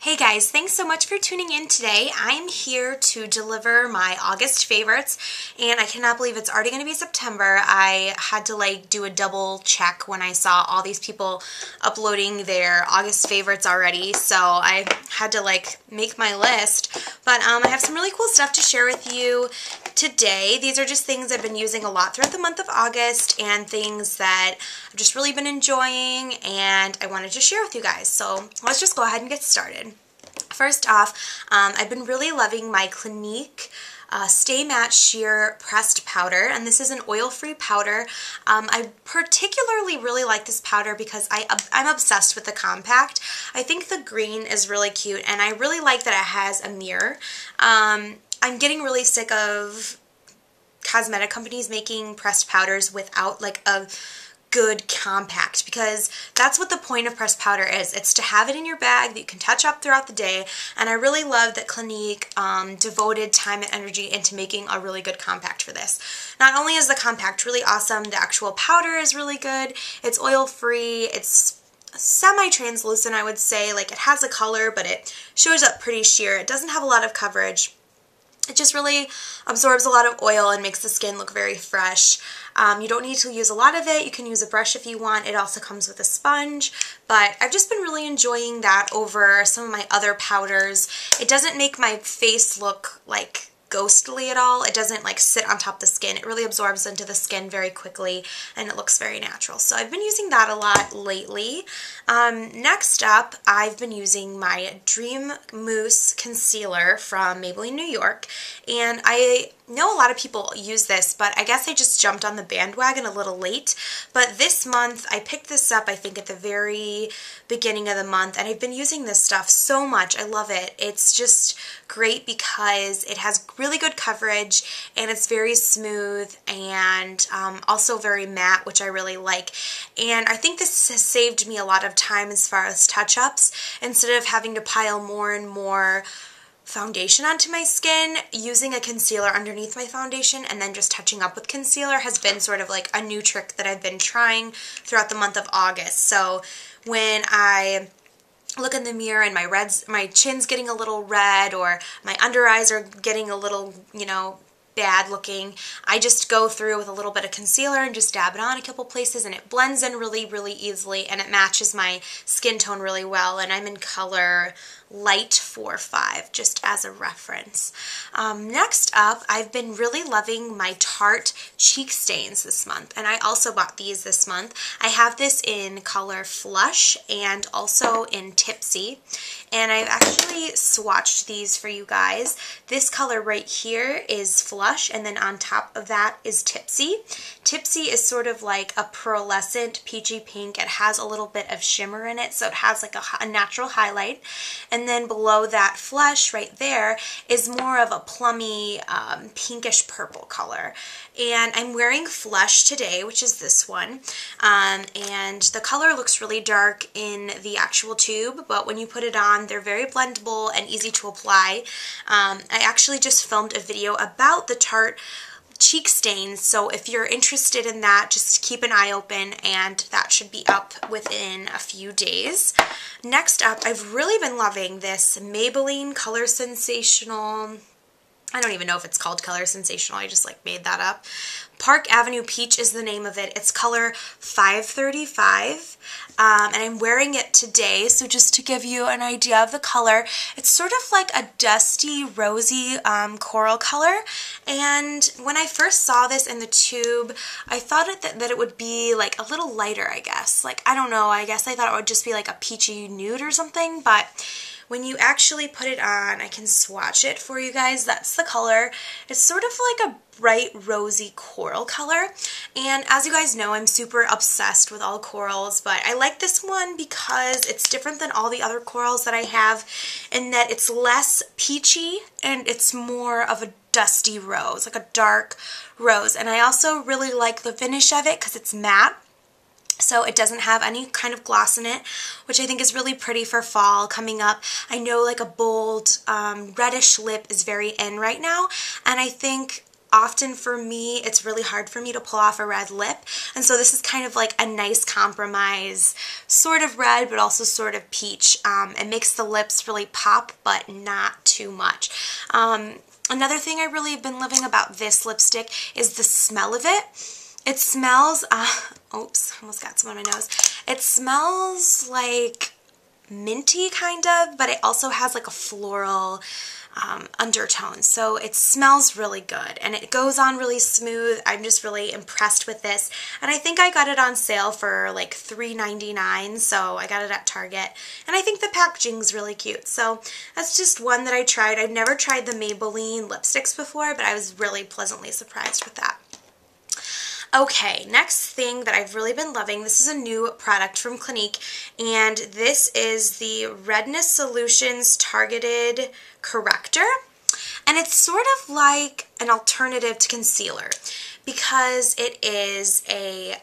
Hey guys, thanks so much for tuning in today. I'm here to deliver my August favorites, and I cannot believe it's already going to be September. I had to do a double check when I saw all these people uploading their August favorites already, so I had to make my list. But I have some really cool stuff to share with you today. These are just things I've been using a lot throughout the month of August and things that I've just really been enjoying and I wanted to share with you guys. So let's just go ahead and get started. First off, I've been really loving my Clinique Stay Matte Sheer Pressed Powder, and this is an oil-free powder. I particularly really like this powder because I'm obsessed with the compact. I think the green is really cute, and I really like that it has a mirror. I'm getting really sick of cosmetic companies making pressed powders without a good compact, because that's what the point of pressed powder is. It's to have it in your bag that you can touch up throughout the day, and I really love that Clinique devoted time and energy into making a really good compact for this. Not only is the compact really awesome, the actual powder is really good. It's oil-free, it's semi-translucent, I would say. It has a color, but it shows up pretty sheer. It doesn't have a lot of coverage. It just really absorbs a lot of oil and makes the skin look very fresh. You don't need to use a lot of it. You can use a brush if you want. It also comes with a sponge, but I've just been really enjoying that over some of my other powders. It doesn't make my face look ghostly at all. It doesn't sit on top of the skin. It really absorbs into the skin very quickly and it looks very natural. So I've been using that a lot lately. Next up, I've been using my Dream Mousse Concealer from Maybelline, New York. And I know a lot of people use this, but I guess I just jumped on the bandwagon a little late. But this month, I picked this up, I think, at the very beginning of the month, and I've been using this stuff so much. I love it. It's just great because it has really good coverage, and it's very smooth, and also very matte, which I really like. And I think this has saved me a lot of time as far as touch-ups. Instead of having to pile more and more foundation onto my skin, using a concealer underneath my foundation and then just touching up with concealer has been sort of a new trick that I've been trying throughout the month of August. So when I look in the mirror and my chin's getting a little red or my under eyes are getting a little, bad looking, I just go through with a little bit of concealer and just dab it on a couple places, and it blends in really, really easily, and it matches my skin tone really well. And I'm in color Light 4-5, just as a reference. Next up, I've been really loving my Tarte cheek stains this month, and I also bought these this month. I have this in color Flush and also in Tipsy, and I've actually swatched these for you guys. This color right here is Flush, and then on top of that is Tipsy. Tipsy is sort of like a pearlescent peachy pink. It has a little bit of shimmer in it, so it has a natural highlight. And then below that Flush right there is more of a plummy pinkish purple color. And I'm wearing Flush today, which is this one. And the color looks really dark in the actual tube, but when you put it on, they're very blendable and easy to apply. I actually just filmed a video about the Tarte cheek stains, so if you're interested in that, just keep an eye open, and that should be up within a few days. Next up, I've really been loving this Maybelline Color Sensational, I don't even know if it's called Color Sensational, I just made that up. Park Avenue Peach is the name of it. It's color 535, and I'm wearing it today, so just to give you an idea of the color, it's sort of like a dusty, rosy coral color, and when I first saw this in the tube, I thought that it would be a little lighter, I guess. I don't know, I guess I thought it would just be a peachy nude or something, but when you actually put it on, I can swatch it for you guys. That's the color. It's sort of like a bright rosy coral color, and as you guys know, I'm super obsessed with all corals, but I like this one because it's different than all the other corals that I have in that it's less peachy and it's more of a dusty rose, a dark rose. And I also really like the finish of it because it's matte. So it doesn't have any kind of gloss in it, which I think is really pretty for fall coming up. I know a bold reddish lip is very in right now, and I think often for me, it's really hard for me to pull off a red lip, and so this is kind of like a nice compromise, sort of red, but also sort of peach. It makes the lips really pop, but not too much. Another thing I really have been loving about this lipstick is the smell of it. It smells, oops, almost got some on my nose. It smells like minty kind of, but it also has like a floral undertone. So it smells really good and it goes on really smooth. I'm just really impressed with this. And I think I got it on sale for like $3.99, so I got it at Target. And I think the packaging's really cute. So that's just one that I tried. I've never tried the Maybelline lipsticks before, but I was really pleasantly surprised with that. Okay, next thing that I've really been loving, this is a new product from Clinique, and this is the Redness Sollutions Targeted Corrector, and it's sort of like an alternative to concealer because it is a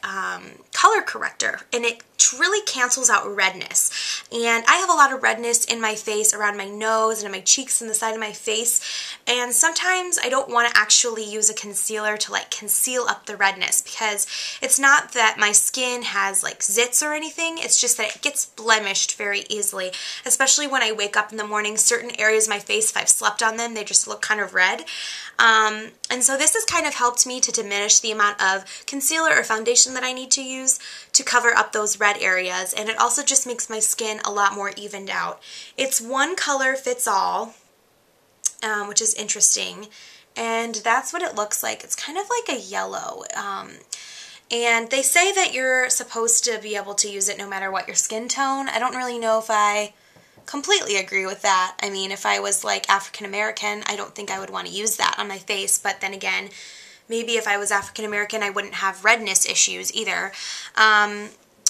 color corrector, and it really cancels out redness. And I have a lot of redness in my face, around my nose and in my cheeks and the side of my face, and sometimes I don't want to actually use a concealer to like conceal up the redness, because it's not that my skin has like zits or anything, it's just that it gets blemished very easily, especially when I wake up in the morning. Certain areas of my face, if I've slept on them, they just look kind of red. And so this has kind of helped me to diminish the amount of concealer or foundation that I need to use to cover up those red areas, and it also just makes my skin a lot more evened out. It's one color fits all, which is interesting, and that's what it looks like. It's kind of like a yellow, and they say that you're supposed to be able to use it no matter what your skin tone. I don't really know if I completely agree with that. I mean, if I was like African American, I don't think I would want to use that on my face, but then again, maybe if I was African American, I wouldn't have redness issues either.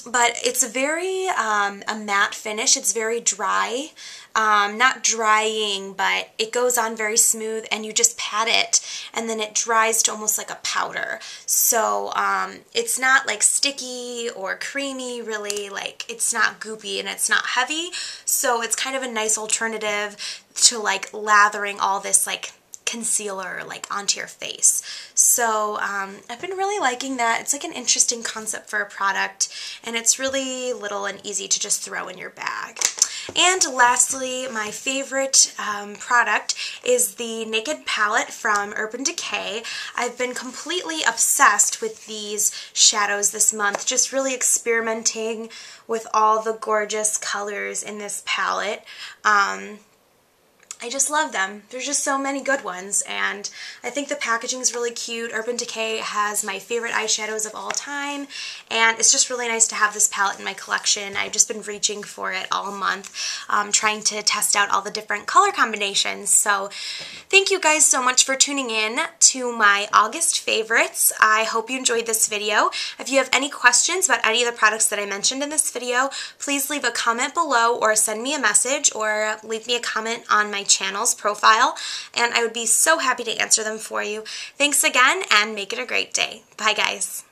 But it's very a matte finish. It's very dry. Not drying, but it goes on very smooth, and you just pat it and then it dries to almost like a powder. So it's not like sticky or creamy, really. Like, it's not goopy and it's not heavy. So it's kind of a nice alternative to like lathering all this like concealer like onto your face. So I've been really liking that. It's like an interesting concept for a product, and it's really little and easy to just throw in your bag. And lastly, my favorite product is the Naked Palette from Urban Decay. I've been completely obsessed with these shadows this month, just really experimenting with all the gorgeous colors in this palette. I just love them. There's just so many good ones, and I think the packaging is really cute. Urban Decay has my favorite eyeshadows of all time, and it's just really nice to have this palette in my collection. I've just been reaching for it all month, trying to test out all the different color combinations. So thank you guys so much for tuning in to my August favorites. I hope you enjoyed this video. If you have any questions about any of the products that I mentioned in this video, please leave a comment below or send me a message or leave me a comment on my channel's profile, and I would be so happy to answer them for you. Thanks again, and make it a great day. Bye, guys.